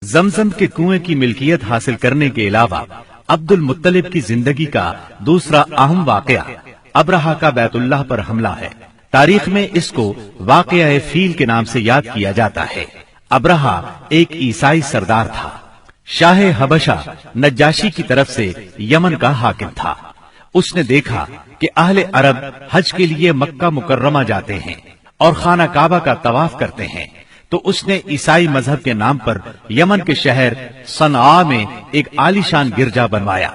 जमजम के कुएं की मिल्कियत हासिल करने के अलावा अब्दुल मुत्तलिब की जिंदगी का दूसरा अहम वाकया अब्रहा का बैतुल्लाह पर हमला है। तारीख में इसको वाकया फील के नाम से याद किया जाता है। अब्रहा एक ईसाई सरदार था। शाह हबशा नज्जाशी की तरफ से यमन का हाकिम था। उसने देखा कि अहले अरब हज के लिए मक्का मुकर्रमा जाते हैं और खाना काबा का तवाफ करते हैं, तो उसने ईसाई मजहब के नाम पर यमन के शहर सनआ में एक आलीशान गिरजा बनवाया।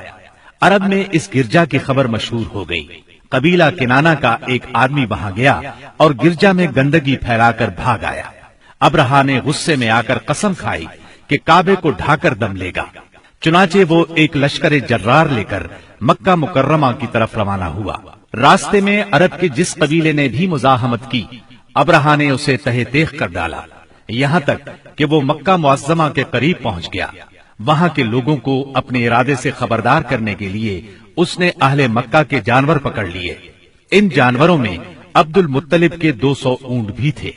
अरब में इस गिरजा की खबर मशहूर हो गई। कबीला किनाना का एक आदमी वहां गया और गिरजा में गंदगी फैलाकर भाग आया। अब्रहा ने गुस्से में आकर कसम खाई कि काबे को ढाकर दम लेगा। चुनाचे वो एक लश्कर जर्रार लेकर मक्का मुकर्रमा की तरफ रवाना हुआ। रास्ते में अरब के जिस कबीले ने भी मुजाहमत की, अब्रहा ने उसे तहे तेख कर डाला, यहाँ तक कि वो मक्का मुअज्जमा के करीब पहुंच गया। वहां के लोगों को अपने इरादे से खबरदार करने के लिए उसने अहले मक्का के जानवर पकड़ लिए। इन जानवरों में अब्दुल मुत्तलिब के 200 ऊंट भी थे।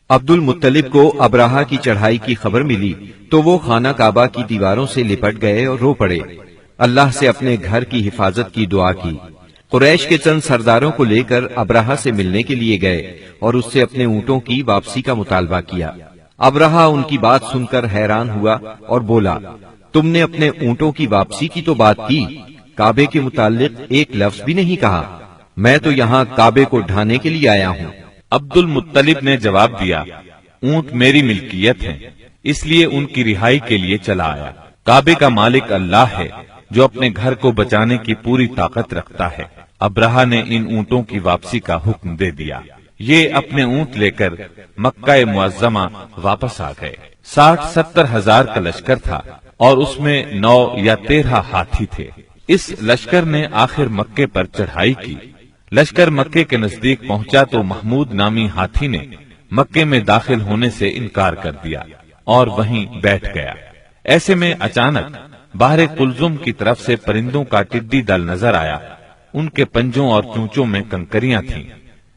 अब्दुल मुत्तलिब को अब्राहा की चढ़ाई की खबर मिली तो वो खाना काबा की दीवारों से लिपट गए और रो पड़े। अल्लाह से अपने घर की हिफाजत की दुआ की। कुरैश के चंद सरदारों को लेकर अब्राहा से मिलने के लिए गए और उससे अपने ऊंटों की वापसी का मुतालबा किया। अब्राहा उनकी बात सुनकर हैरान हुआ और बोला, तुमने अपने ऊंटों की वापसी की तो बात की, काबे के मुताल्लिक एक लफ्ज भी नहीं कहा। मैं तो यहाँ काबे को ढाने के लिए आया हूँ। अब्दुल मुत्तलिब ने जवाब दिया, ऊंट मेरी मिल्कियत है, इसलिए उनकी रिहाई के लिए चला आया। काबे का मालिक अल्लाह है जो अपने घर को बचाने की पूरी ताकत रखता है। अब्राहा ने इन ऊंटों की वापसी का हुक्म दे दिया। ये अपने ऊंट लेकर मक्का मुअज्जमा वापस आ गए। 60-70 हजार का लश्कर था और उसमें 9 या 13 हाथी थे। इस लश्कर ने आखिर मक्के पर चढ़ाई की। लश्कर मक्के के नजदीक पहुंचा तो महमूद नामी हाथी ने मक्के में दाखिल होने से इनकार कर दिया और वहीं बैठ गया। ऐसे में अचानक बाहर कुलजुम की तरफ से परिंदों का टिड्डी दल नजर आया। उनके पंजों और चूंचों में कंकरियां थीं।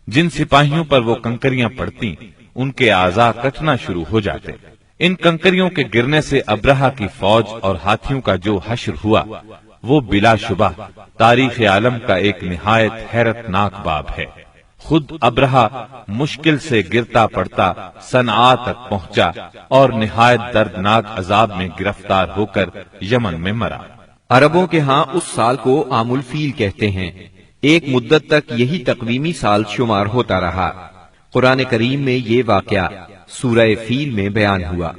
जिन सिपाहियों पर वो कंकरियां पड़ती, उनके आज़ा कटना शुरू हो जाते। इन कंकरियों के गिरने से अब्रहा की फौज और हाथियों का जो हश्र हुआ, वो बिलाशुबा तारीख आलम का एक निहायत हैरतनाक बाब है। खुद अब्रहा मुश्किल से गिरता पड़ता सनआ तक पहुंचा और निहायत दर्दनाक अजाब में गिरफ्तार होकर यमन में मरा। अरबों के यहाँ उस साल को आमुल फील कहते हैं। एक मुद्दत तक यही तकवीमी साल शुमार होता रहा। कुरान करीम में ये वाकया सूरह फील में बयान हुआ।